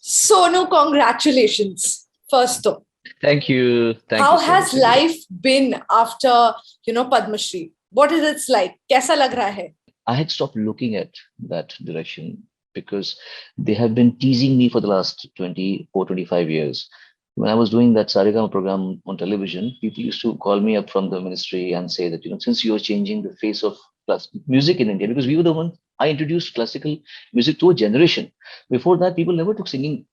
Sonu, congratulations. First though. Thank you. Thank How you so has much, Indira. life been after, Padma Shri? What is it like? कैसा लग रहा है? I had stopped looking at that direction because they have been teasing me for the last 24, 25 years. When I was doing that Saregama program on television, people used to call me up from the ministry and say that, since you're changing the face of music in India, because we were the one, I introduced classical music to a generation. Before that, people never took singing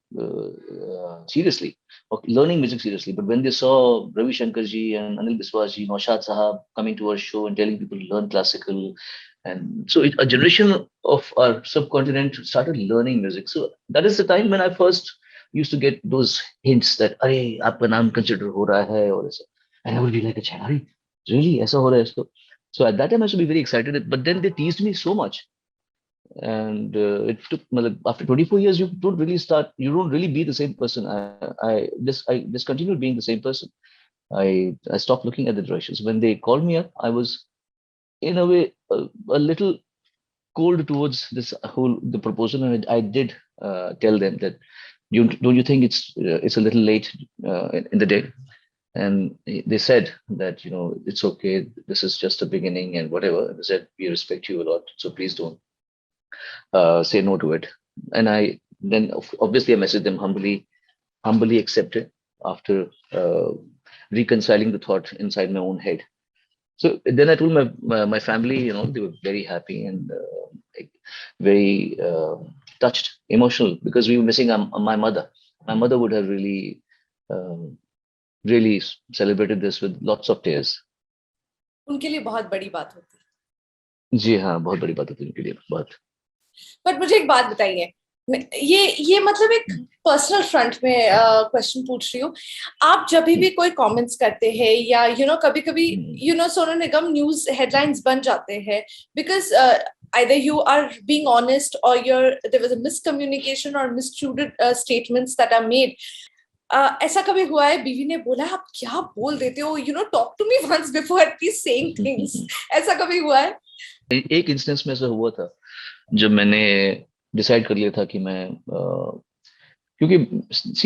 seriously or learning music seriously. But when they saw Ravi Shankar ji and Anil Biswas ji, Naushad Sahab coming to our show and telling people to learn classical, and so a generation of our subcontinent started learning music. So that is the time when I first used to get those hints that, "Arey, आपका नाम consider हो रहा है," or ऐसा. And I would be like, "अच्छा, अरे, really? ऐसा हो रहा है इसको?" So at that time I used to be very excited. But then they teased me so much, and it took, मतलब, after 24 years you don't really be the same person. I just continued being the same person. I stopped looking at the directions. When they called me up, I was in a way a little cold towards this whole the proposal, and I did tell them that, don't you think it's a little late in the day? And they said that, it's okay. This is just a beginning and whatever. And they said, we respect you a lot, so please don't say no to it. And I then obviously I messaged them humbly accepted after reconciling the thought inside my own head. So then I told my family, they were very happy and like, very touched, emotional, because we were missing my mother. My mother would have um, really celebrated this with lots of tears. उनके लिए बहुत बड़ी बात होती है. जी हाँ, बहुत बड़ी बात होती है उनके लिए, बहुत. बट मुझे एक बात बताइए, ये मतलब एक पर्सनल फ्रंट में क्वेश्चन पूछ रही हूँ. आप जब भी कोई कमेंट्स करते हैं या कभी कभी सोनू निगम न्यूज हेडलाइंस बन जाते हैं because either you are being honest or there was a miscommunication or mistreated statements that are made. ऐसा कभी हुआ है बीवी ने बोला आप क्या बोल देते हो, talk to me once before at least saying things? ऐसा कभी हुआ है? एक इंस्टेंस में ऐसा हुआ था जब मैंने डिसाइड कर लिया था कि मैं क्योंकि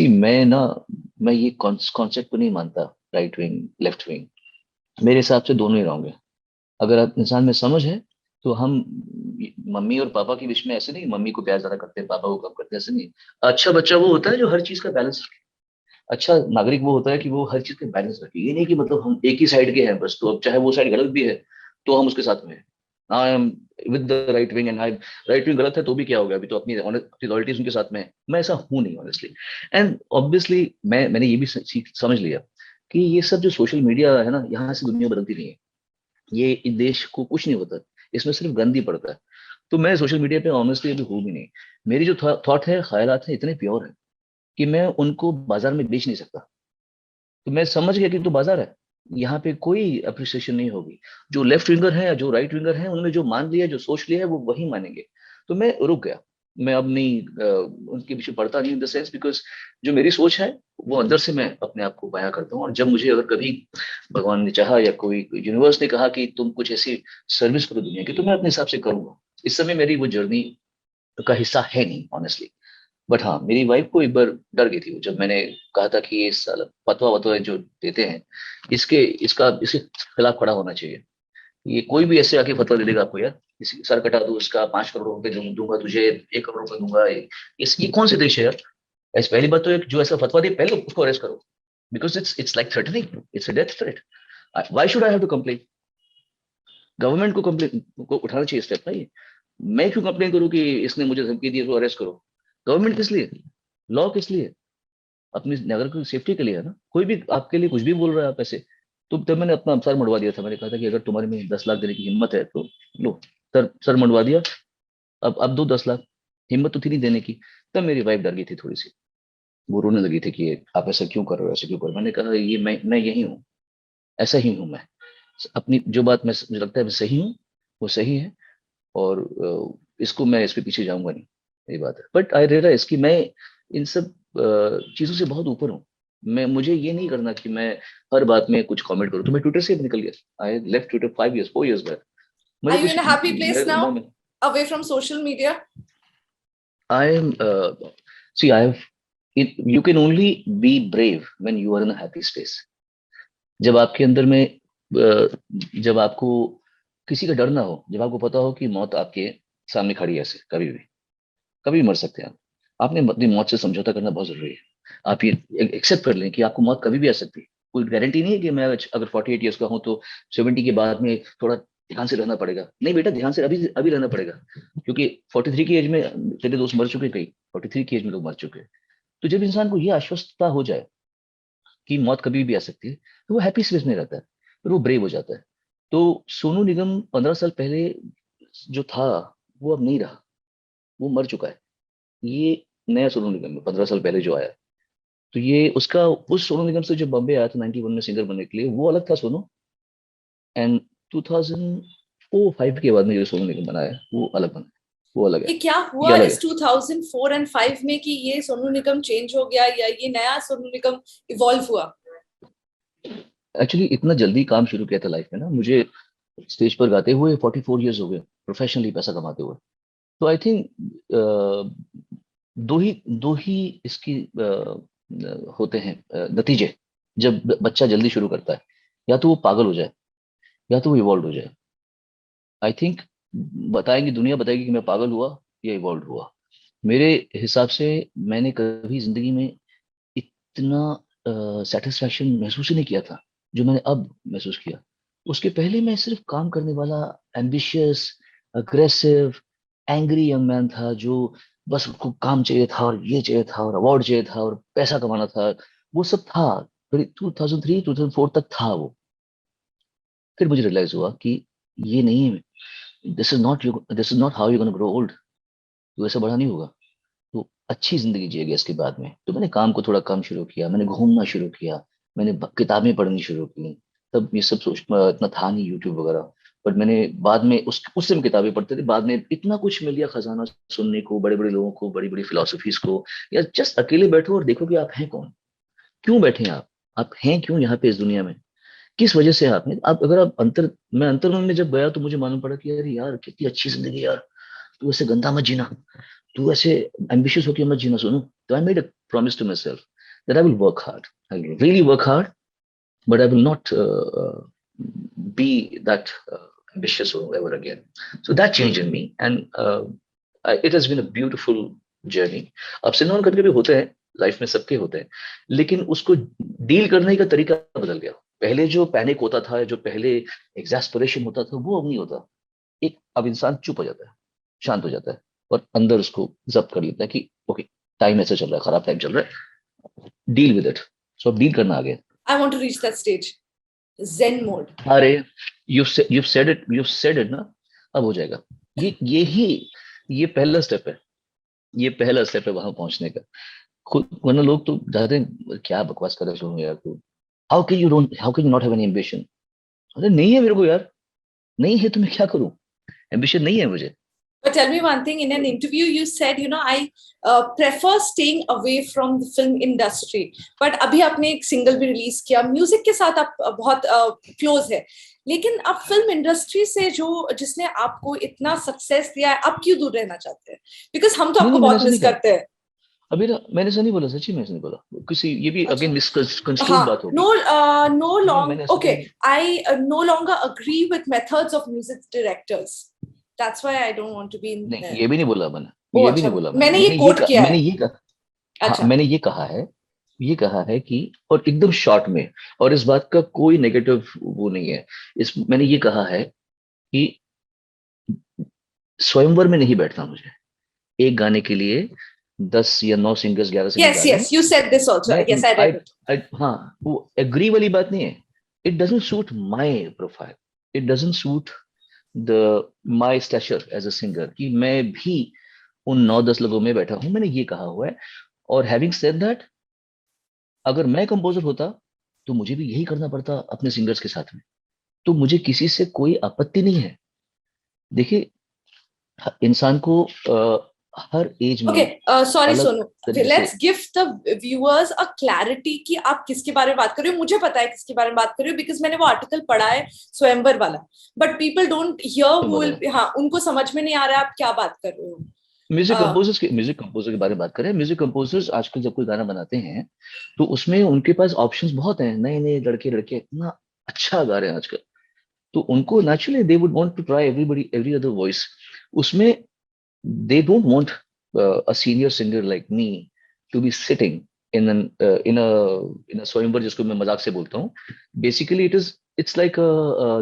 मैं ये कॉन्सेप्ट को नहीं मानता, राइट विंग लेफ्ट विंग. मेरे हिसाब से दोनों ही रॉन्ग है. अगर आप इंसान में समझ है तो हम मम्मी और पापा के बीच में ऐसे नहीं, मम्मी को प्यार ज्यादा करते हैं, पापा को कम करते हैं, ऐसे नहीं. अच्छा बच्चा वो होता है जो हर चीज का बैलेंस रखे. अच्छा नागरिक वो होता है कि वो हर चीज का बैलेंस रखे. ये नहीं कि मतलब हम एक ही साइड के हैं बस, तो अब चाहे वो साइड गलत भी है तो हम उसके साथ में हैं. I am with the right wing and I right wing गलत है तो भी क्या हो गया, अभी तो अपनी लॉयल्टीज उनके साथ में है. मैं ऐसा हूं नहीं ऑनेस्टली. एंड ऑब्वियसली मैंने ये भी समझ लिया कि ये सब जो सोशल मीडिया है ना, यहाँ से दुनिया बदलती नहीं है. ये इस देश को कुछ नहीं होता, इसमें सिर्फ गंद ही पड़ता है. तो मैं सोशल मीडिया पे ऑनेस्टली अभी हूँ भी नहीं. मेरी जो थॉट है, ख्यालात है, इतने प्योर है कि मैं उनको बाजार में बेच नहीं सकता. तो मैं समझ गया कि तो बाजार है, यहाँ पे कोई अप्रिसिएशन नहीं होगी. जो लेफ्ट विंगर है या जो राइट विंगर है, उन्होंने जो मान लिया, जो सोच लिया है, वो वही मानेंगे. तो मैं रुक गया. मैं अब नहीं उनके पीछे पड़ता नहीं, इन द सेंस बिकॉज जो मेरी सोच है वो अंदर से मैं अपने आप को बयां करता हूँ. और जब मुझे अगर कभी भगवान ने चाहा या कोई यूनिवर्स ने कहा कि तुम कुछ ऐसी सर्विस करो दुनिया की, तो मैं अपने हिसाब से करूंगा. इस समय मेरी वो जर्नी का हिस्सा है नहीं ऑनेस्टली. बट हाँ, मेरी वाइफ को एक बार डर गई थी वो, जब मैंने कहा था कि ये साला फतवा वतवा जो देते हैं, इसके खिलाफ खड़ा होना चाहिए. ये कोई भी ऐसे आके फतवा दे देगा आपको, यार इसी सर कटा दो उसका, 5 करोड़ रुपए दूंगा तुझे, 1 करोड़ रुपए दूंगा, ये कौन से देश है यार? ऐसी पहली बात तो एक जो ऐसा फतवा दे पहले उसको अरेस्ट करो, because it's like threatening, it's a death threat. Why should I have to complain? Government को कंप्लेन को उठाना चाहिए स्टेप. नहीं, मैं क्यों कंप्लेन करूं कि इसने मुझे धमकी दी तो अरेस्ट करो? गवर्नमेंट किस लिए? लॉ किस लिए? अपनी नागरिक की सेफ्टी के लिए है ना. कोई भी आपके लिए कुछ भी बोल रहा है आप ऐसे. तो तब मैंने अपना सर मुंडवा दिया था. मैंने कहा था कि अगर तुम्हारे में 10 लाख देने की हिम्मत है तो लो. सर सर मुंडवा दिया. अब दो 10 लाख. हिम्मत तो थी नहीं देने की. तब मेरी वाइफ डर गई थी थोड़ी सी. वो रोने लगी थी कि आप ऐसा क्यों कर रहे हो, ऐसा क्यों कर रहे हो. मैंने कहा ये मैं यही हूँ, ऐसा ही हूँ मैं. अपनी जो बात मुझे लगता है मैं सही हूँ, वो सही है. और इसके पीछे जाऊंगा नहीं. यही बात है. बट आई रियलाइज कि मैं इन सब चीजों से बहुत ऊपर हूँ. मुझे ये नहीं करना कि मैं हर बात में कुछ कमेंट करूँ. तो मैं ट्विटर से निकल गया. I left Twitter 5 years 4 years back. Are मुझे you कुछ in a happy place now, away from social media? I am see I have You can only be brave when you are in a happy space. जब आपके अंदर में जब आपको किसी का डर ना हो, जब आपको पता हो कि मौत आपके सामने खड़ी है, ऐसे कभी भी मर सकते हैं आप। आपने अपनी मौत से समझौता करना बहुत जरूरी है। आप ये एक्सेप्ट कर लें कि आपको मौत कभी भी आ सकती है। कोई गारंटी नहीं है कि मैं अगर 48 ईयर्स का हूं तो 70 के बाद में थोड़ा ध्यान से रहना पड़ेगा। नहीं बेटा, ध्यान से अभी अभी रहना पड़ेगा, क्योंकि 43 की एज में तेरे दोस्त मर चुके, कई 43 की एज में लोग मर चुके हैं। तो जब इंसान को ये आश्वस्तता हो जाए कि मौत कभी भी आ सकती है, तो वो हैप्पी स्पेस में रहता है, फिर वो ब्रेव हो जाता है। तो सोनू निगम 15 साल पहले जो था, वो अब नहीं रहा, वो मर चुका है। ये नया सोनू निगम है 15 साल पहले जो आया है। तो ये उसका, उस सोनू निगम से जो बॉम्बे आया था 91 में सिंगर बनने के लिए, वो अलग था सोनू। एंड 2004-5 के बाद में जो सोनू निगम बनाया वो अलग बना, वो अलग ये है, क्या ये हुआ अलग इस है। 2004 एंड 5 में कि ये सोनू निगम चेंज हो गया, या ये नया सोनू निगम इवॉल्व हुआ? एक्चुअली इतना जल्दी काम शुरू किया था लाइफ में ना मुझे, स्टेज पर गाते हुए 44 ईयर्स हो गए, प्रोफेशनली पैसा कमाते हुए। तो आई थिंक दो ही इसकी होते हैं नतीजे, जब बच्चा जल्दी शुरू करता है। या तो वो पागल हो जाए, या तो वो इवॉल्व हो जाए। आई थिंक बताएंगे, दुनिया बताएगी कि मैं पागल हुआ या इवॉल्व हुआ। मेरे हिसाब से मैंने कभी जिंदगी में इतना सेटिस्फैक्शन महसूस ही नहीं किया था जो मैंने अब महसूस किया। उसके पहले मैं सिर्फ काम करने वाला, ambitious, aggressive, angry young man था, जो बस उसको काम चाहिए था और ये चाहिए था और अवार्ड चाहिए था और पैसा कमाना था। वो सब था, फिर 2003 2004 तक था वो। फिर मुझे रियलाइज हुआ कि ये नहीं है, this is not how you gonna grow old. तो ऐसा बड़ा नहीं होगा, तो अच्छी जिंदगी जिएगा इसके बाद में। तो मैंने काम को थोड़ा कम शुरू किया, मैंने घूमना शुरू किया, मैंने किताबें पढ़नी शुरू की। तब ये सब सोच इतना था नहीं, यूट्यूब वगैरह। बट मैंने बाद में उस समय किताबें पढ़ते थे, बाद में इतना कुछ मिल गया खजाना सुनने को, बड़े बड़े लोगों को, बड़ी बड़ी फिलोसफीज को। या जस्ट अकेले बैठो और देखो कि आप हैं कौन, क्यों बैठे हैं आप हैं क्यों यहाँ पे इस दुनिया में, किस वजह से आपने आप अगर आप मैं अंतर्मन में जब गया तो मुझे मालूम पड़ा कि अरे यार कितनी अच्छी जिंदगी है यार, तू ऐसे गंदा मत जीना, तू ऐसे एम्बिशियस होकर मत जीना सोनू। तो I made a promise to my self that I will work hard, I will really work hard, but I will not be that ambitious ever again. So that changed in me, and it has been a beautiful journey. ups and downs कभी कभी होते हैं life में, सबके होते हैं, लेकिन उसको डील करने का तरीका बदल गया। पहले जो पैनिक होता था, जो पहले एग्जैस्परेशन होता था, वो अब नहीं होता। एक अब इंसान चुप हो जाता है, शांत हो जाता है, और अंदर उसको जब्त कर लेता है कि ओके, टाइम ऐसे चल रहा है, खराब टाइम चल रहा है, डील विद इट। सो अब डील करना आ गया। I want to reach that stage, zen mode. अरे यू सेड इट ना, अब हो जाएगा। यही ये पहला स्टेप है, ये पहला स्टेप है वहां पहुंचने का। खुद, वरना लोग तो जाते हैं क्या बकवास कर रहे हो यार तू, how can you not have any ambition. अरे नहीं है मेरे को यार, नहीं है तो मैं क्या करूं, एम्बिशन नहीं है मुझे। But tell me one thing, in an interview you said, I prefer staying away from the film industry. But अभी आपने एक सिंगल भी रिलीज किया, म्यूजिक के साथ आप बहुत क्लोज है, लेकिन अब फिल्म इंडस्ट्री से जिसने आपको इतना सक्सेस दिया है, आप क्यों दूर रहना चाहते हैं? बिकॉज हम तो नहीं आपको नहीं, मैंने बहुत ऐसा नहीं मिस कहा। करते हैं। अभी ना मैंने ऐसा नहीं बोला, सच्ची में ऐसा नहीं बोला। किसी ये भी अच्छा, अगेन मिसकंस्ट्रूड हाँ, बात होगी। no नहीं long, मैंने ऐसा okay, नहीं। I no longer agree with methods of music directors. That's why I don't want to be in नहीं, there. ये भी नहीं बोला मैंने, ओ ये भी अच्छा, नहीं बोला मैंने। मैंने ये कोट किया है। मैंने ये कहा, हाँ अच्छा, मैंने ये कहा है कि, और एकदम शॉर्ट में, और इस बात का कोई नेगेटिव वो नहीं है। मैंने ये कहा है कि स्वयंवर में नहीं बैठना मुझे। एक गाने के लिए 10 या 9 सिंगर्स, 11 सिंगर्स गा yes, रहे हैं, yes, you said this also. मैं Yes, I I read it. हाँ, वो एग्री वाली बात नहीं है। It doesn't suit my profile, it doesn't suit the my stature as a singer, कि मैं भी उन 9-10 लोगों में बैठा हूं, मैंने ये कहा हुआ है। और हैविंग सेड दैट, अगर मैं कंपोजर होता तो मुझे भी यही करना पड़ता अपने सिंगर्स के साथ में। तो मुझे किसी से कोई आपत्ति नहीं है। देखिए, इंसान को हर एज में Okay, sorry अलग Sonu. तरीके से। Let's give the viewers a clarity कि आप किसके बारे में बात कर रहे हो। मुझे पता है किसके बारे में बात कर रहे हो, because मैंने वो आर्टिकल पढ़ा है स्वयंवर वाला. But people don't hear who will, हाँ, उनको समझ में नहीं आ रहा है आप क्या बात कर रहे हो. म्यूजिक कंपोजर के बारे में बात करें, म्यूजिक कंपोजर्स आजकल जब कोई गाना बनाते हैं तो उसमें उनके पास ऑप्शंस बहुत हैं, नए नए लड़के लड़के इतना अच्छा गा रहे हैं आजकल, तो उनको naturally they would want to try everybody every other voice. उसमें they don't want a senior singer like me to be sitting in an in a स्वयंवर, जिसको मैं मजाक से बोलता हूँ। Basically it's like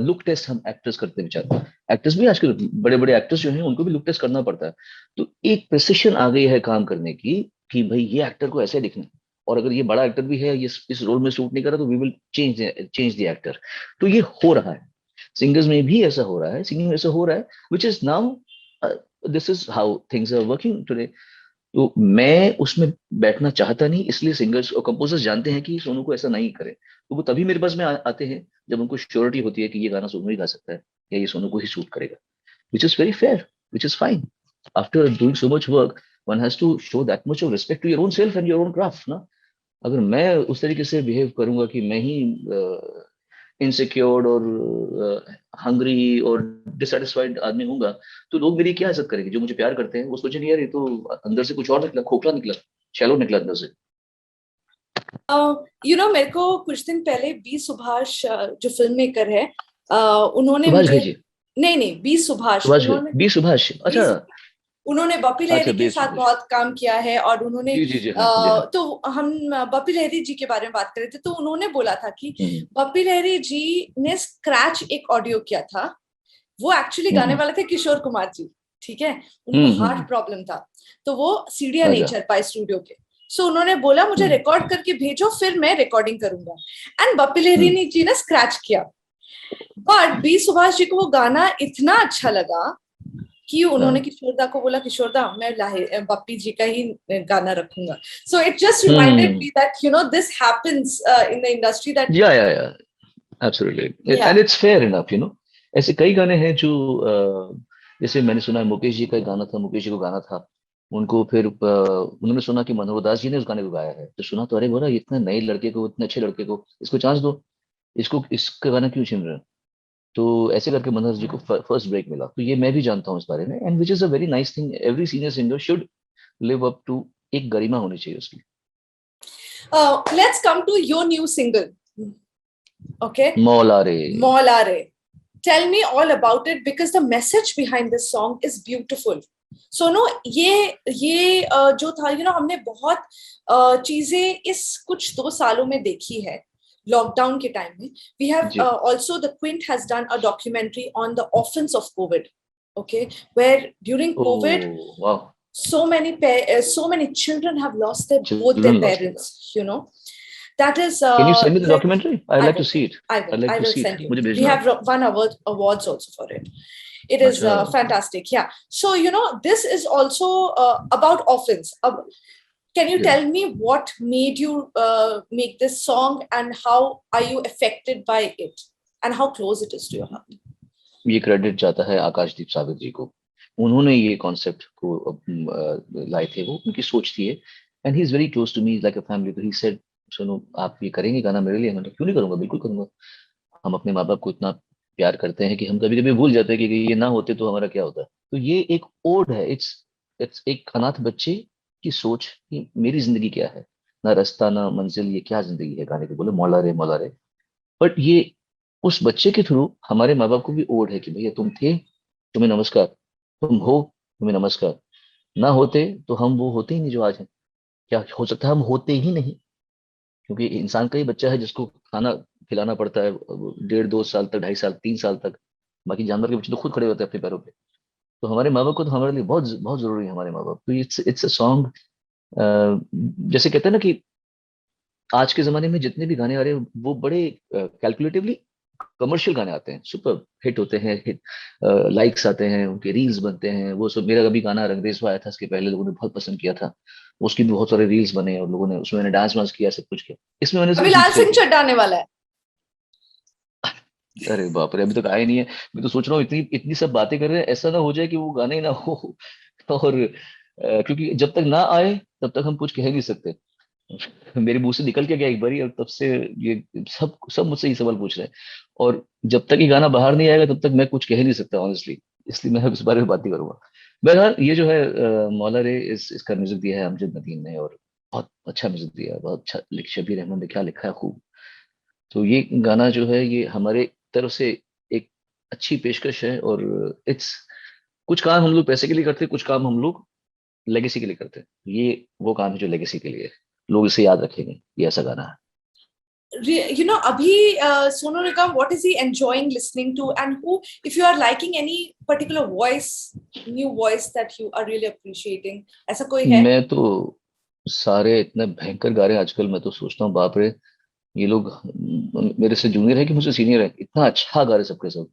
look test हम एक्टर्स करते हैं बेचारे, एक्टर्स भी आजकल बड़े बड़े एक्टर्स जो हैं उनको भी लुक टेस्ट करना पड़ता है। तो एक प्रिसिशन आ गई है काम करने की कि भाई ये एक्टर को ऐसे दिखना है, और अगर ये बड़ा एक्टर भी है, ये इस रोल में सूट नहीं कर रहा, तो we will change the actor. तो ये हो रहा है, सिंगर्स में भी ऐसा हो रहा है, सिंगिंग में ऐसा हो रहा है, which is now this is how things are working today. तो मैं उसमें बैठना चाहता नहीं, इसलिए सिंगर्स और कंपोजर्स जानते हैं कि सोनू को ऐसा नहीं करे, तो वो तभी मेरे पास में आते हैं जब उनको श्योरिटी होती है कि ये गाना सोनू ही गा सकता है या ये सोनू को ही सूट करेगा, which is very fair, which is fine. After doing so much work, one has to show that much of respect to your own self and your own craft ना। अगर मैं उस तरीके से बिहेव करूंगा कि मैं ही इनसिक्योर्ड और हंग्री और डिससेटिस्फाइड आदमी होऊंगा, तो लोग मेरी क्या इज्जत करेंगे? जो मुझे प्यार करते हैं वो सोचेंगे यार ये तो अंदर से कुछ और निकला, खोखला निकला, शैलो निकला अंदर से। मेरे को कुछ दिन पहले बी सुभाष, जो फिल्म मेकर है, उन्होंने सुभाष घई मुझे, जी? नहीं बी सुभाष, सुभाष घई, उन्होंने बी सुभाष, अच्छा। उन्होंने बप्पी अच्छा, लहरी के बी साथ सुभाष, बहुत काम किया है, और उन्होंने जी जी जी हाँ, जी हाँ। तो हम बप्पी लहरी जी के बारे में बात कर रहे थे, तो उन्होंने बोला था कि हम्म बप्पी लहरी जी ने स्क्रैच एक ऑडियो किया था, वो एक्चुअली गाने हम्म वाले थे किशोर कुमार जी, ठीक है, उनको हार्ट हम्म। प्रॉब्लम था, तो वो सीढ़ियां नहीं अच्छा। चढ़ पाए स्टूडियो के। सो उन्होंने बोला मुझे हम्म रिकॉर्ड करके भेजो, फिर मैं रिकॉर्डिंग करूंगा, एंड बप्पी हम्म लहरी जी ने स्क्रैच किया। बट बी सुभाष जी को वो गाना इतना अच्छा लगा कि उन्होंने हाँ। किशोरदा को बोला, किशोरदा मैं बप्पी जी का ही गाना रखूंगा। So it just reminded hmm. Me that this happens in the industry, that या एब्सोल्युटली, या एंड इट्स फेयर इनफ, ऐसे कई गाने हैं जो जैसे मैंने सुना है, मुकेश जी का एक गाना था, मुकेश जी को गाना था, उनको फिर उन्होंने सुना कि मनोहर दास जी ने उस गाने को गाया है, तो सुना तो अरे बोला इतने नए लड़के को, इतने अच्छे लड़के को इसको चांस दो, इसको इसका गाना क्यों छीन रहे हो? तो ऐसे करके मनोहर जी को फर्स्ट ब्रेक मिला, तो ये मैं भी जानता हूँ इस बारे में, and which is a very nice thing, every senior singer should live up to, एक गरिमा होनी चाहिए उसकी। Let's come to your new single, okay, Maula Re. Molare. Tell me all about it, because the message behind this song is beautiful. सोनो, ये जो था, हमने बहुत चीजें इस कुछ 2 सालों में देखी है, लॉकडाउन के टाइम में। वी हैव जी। Also, the Quint has done a documentary on the offence of Covid, okay, where during oh COVID वाह। so many children have lost both their children lost their life. parents. That is Can you send me the very, documentary? I'd I like to will. see it. I will. I'd like I to will see it. send you. मुझे We भेजना। have won awards also for it. It is अच्छा। fantastic. Yeah. So this is also about orphans. Can you Yeah. tell me what made you make this song, and how are you affected by it, and how close it is to your heart? ये credit जाता है आकाशदीप सागर जी को, उन्होंने ये concept को लाए थे, वो उनकी सोच थी, and he is very close to me like a family. तो ही सेड सुनो आप ये करेंगे गाना मेरे लिए? मैंने क्यों नहीं करूंगा, बिल्कुल करूंगा। हम अपने माँ बाप को इतना प्यार करते हैं कि हम कभी कभी भूल जाते हैं कि ये ना होते तो हमारा क्या होता। तो ये एक ओड है, इट्स एक अनाथ बच्चे की सोच कि मेरी जिंदगी क्या है, ना रास्ता ना मंजिल, ये क्या जिंदगी है, गाने के बोले मौला रे मौला रे। बट ये उस बच्चे के थ्रू हमारे माँ बाप को भी ओड है कि भैया तुम थे, तुम्हें नमस्कार, तुम हो, तुम्हें नमस्कार, ना होते तो हम वो होते ही नहीं जो आज हैं। क्या हो सकता है हम होते ही नहीं, क्योंकि इंसान का ही बच्चा है जिसको खाना खिलाना पड़ता है 1.5 2 साल तक, 2.5 साल 3 साल तक, बाकी जानवर के बच्चे तो खुद खड़े होते हैं अपने पैरों पे। तो हमारे माँ बाप को तो हमारे लिए बहुत बहुत जरूरी है हमारे माँ बाप। तो इट्स अ सॉन्ग, जैसे कहते हैं ना कि आज के जमाने में जितने भी गाने आ रहे हैं वो बड़े कैलकुलेटिवली कमर्शियल गाने आते हैं, सुपर हिट होते हैं, हिट लाइक्स आते हैं, उनके रील्स बनते हैं, वो सब। मेरा अभी गाना रंगदेशवा आया था, इसके पहले लोगों ने बहुत पसंद किया था, उसकी भी बहुत सारे रील्स बने और लोगों ने उसमें, मैंने डांस वांस किया, सब कुछ किया, इसमें मैंने अभी सिर्फ गीत लाल शेयर सिंह किया। चड्ढा आने वाला है। अरे बाप रे, अभी तक आया नहीं है। मैं तो सोच रहा हूँ इतनी इतनी सब बातें कर रहे हैं, ऐसा ना हो जाए कि वो गाना ही ना हो। और क्योंकि जब तक ना आए तब तक हम कुछ कह नहीं सकते। मेरे मुंह से निकल के गया एक बारी, और तब से ये सब सब मुझसे ये सवाल पूछ रहे हैं, और जब तक ये गाना बाहर नहीं आएगा तब तक मैं कुछ कह नहीं सकता ऑनेस्टली, इसलिए मैं अब इस बारे में बात नहीं करूंगा। बहरहाल ये जो है मौला रे इसका म्यूजिक दिया है अमजद नदीम ने, और बहुत अच्छा म्यूजिक दिया है, बहुत अच्छा शबीर अहमद ने क्या लिखा है खूब। तो ये गाना जो है ये हमारे तरफ से एक अच्छी पेशकश है, और इट्स, कुछ काम हम लोग पैसे के लिए करते हैं, कुछ काम हम लोग लेगेसी के लिए करते हैं। ये वो काम है जो लेगेसी के लिए है। लोग इसे याद रखेंगे, ये ऐसा गाना है। अभी Sonu Nigam, what is he enjoying listening to, and who, if you are liking any particular voice, new voice that you are really appreciating, ऐसा कोई है? मैं तो सारे इतने भयंकर गा रहे हैं आजकल, मैं तो सोचता हूँ बाप रे, ये लोग मेरे से जूनियर है कि मुझसे सीनियर है, इतना अच्छा गा रहे सबके सब।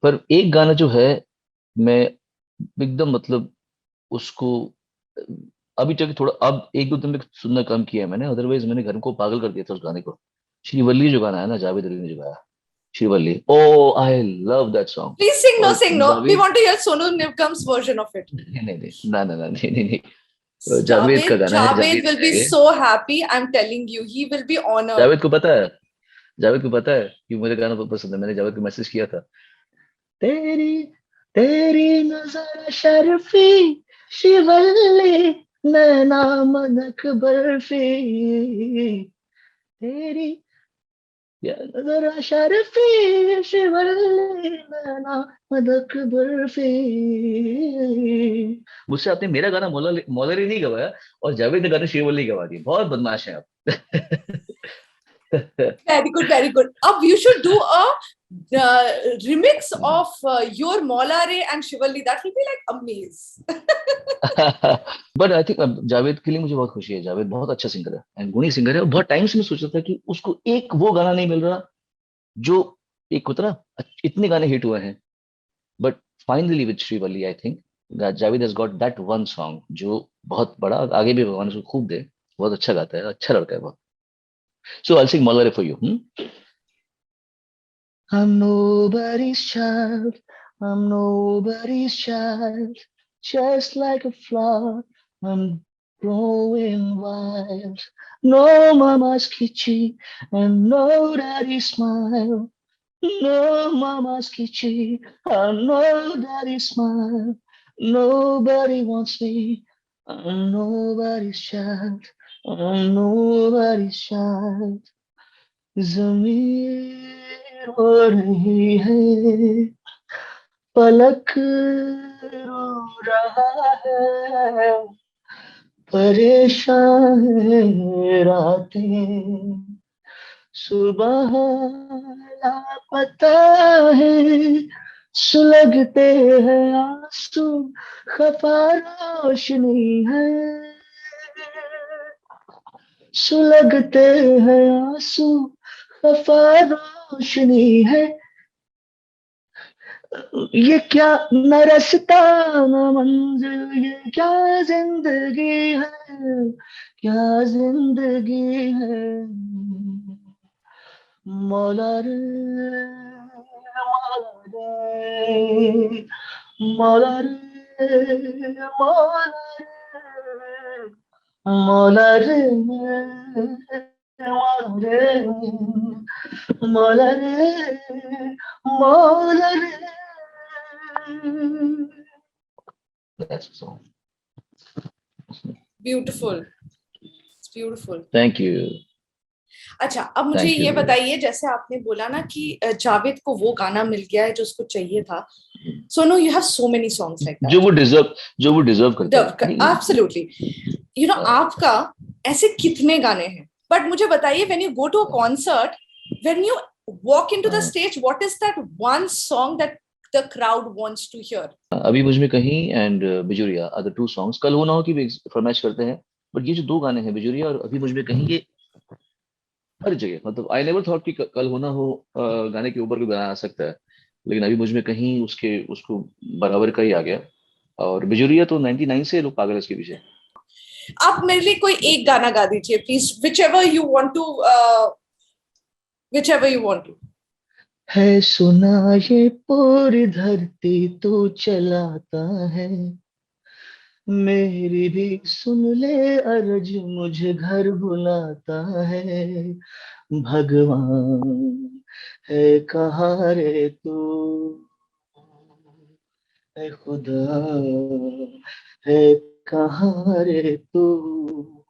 पर एक गाना जो है, मैं एकदम मतलब उसको अभी तक थोड़ा, अब एक दो दिन में सुनना कम किया है मैंने, अदरवाइज मैंने घर को पागल कर दिया था उस गाने को। श्रीवल्ली जो गाना है ना, जावेद अली ने जो गाया, Srivalli, oh I love that song. Please sing, no, और sing, no. We Javed, want to hear Sonu Nigam's version of it. नहीं नहीं नहीं, ना ना ना, नहीं नहीं नहीं, जावेद का Javed, गाना है, Javed जावेद will का be है ये। so happy. I'm telling you, he will be honored. Javed को पता है, जावेद को पता है कि मुझे गाना बहुत पसंद है, मैंने जावेद को मैसेज किया था। तेरी तेरी नजर शर्फी, शिवल्ली, नैना मनक बर्फी, तेरी या नजर शर्फी, शिवल्ली, नैना मनक बर्फी। मुझसे आपने मेरा गाना मौलवी नहीं गवाया, और जावेद ने गाना शिवल्ली गवा दी, बहुत बदमाश है आप। Very good, very good. Up, you should do a remix of your Molare and Shivalli. That will be like amaze. But I think Javed के लिए मुझे बहुत खुशी है, जावेद बहुत अच्छा सिंगर है एंड गुणी सिंगर है, और बहुत टाइम से मैं सोच रहा था कि उसको एक वो गाना नहीं मिल रहा जो एक होता ना, इतने गाने हिट हुए हैं, but finally with Srivalli I think Javed has got that one song जो बहुत बड़ा, आगे भी भगवान उसको खूब दे, बहुत अच्छा गाता है, अच्छा लड़का है बहुत। So I sing Malare for you. I'm nobody's child, I'm nobody's child, just like a flower, I'm growing wild. No mama's kitchen and no daddy's smile. No mama's kitchen and no daddy's smile. Nobody wants me, I'm nobody's child, I'm nobody's child. जमीन रो रही है, पलक रो रहा है, परेशान है रातें, सुबह लापता है, सुलगते हैं आंसू, खफा रोशनी है, सुलगते हैं आंसू, खफा रोशनी है। ये क्या न रास्ता न मंजिल, ये क्या जिंदगी है, क्या जिंदगी है। मौला रे, मौला रे, मौला रे, मौला रे, मौला रे, मौला रे, मौला रे, मौला रे। That's the song. Beautiful. It's beautiful. Thank you. अच्छा, अब मुझे Thank ये you. बताइए, जैसे आपने बोला ना कि जावेद को वो गाना मिल गया है जो उसको चाहिए था. Sonu, you have so many songs like that. जो वो डिजर्व करता है। Absolutely. आपका ऐसे कितने गाने हैं, बट मुझे बताइए, when you go to a concert, when you walk into the stage, what is that one song that the crowd wants to hear? अभी मुझ में कहीं एंड बिजुरिया आर द टू सॉन्ग्स। कल हो ना हो की भी फरमाइश करते हैं, बट ये जो दो गाने हैं बिजुरिया और अभी मुझ में कहीं, ये हर जगह, मतलब आई नेवर थॉट कि कल हो ना हो गाने के ऊपर भी गाना आ सकता है, लेकिन अभी मुझ में कहीं उसके उसको बराबर का ही आ गया। और बिजुरिया तो 99 से लोग पागल है इसके पीछे। आप मेरे लिए कोई एक गाना गा दीजिए please, whichever you want to, whichever you want to. है सुना ये पूरी धरती तू चलाता है, मेरी भी सुन ले अर्ज मुझे घर बुलाता है, भगवान है कहाँ रे तू, है खुदा है कहाँ रे तू।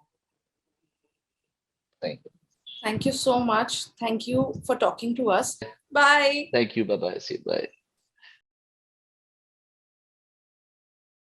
Thank you. Thank you so much. Thank you for talking to us. Bye. Thank you, bye bye, see bye.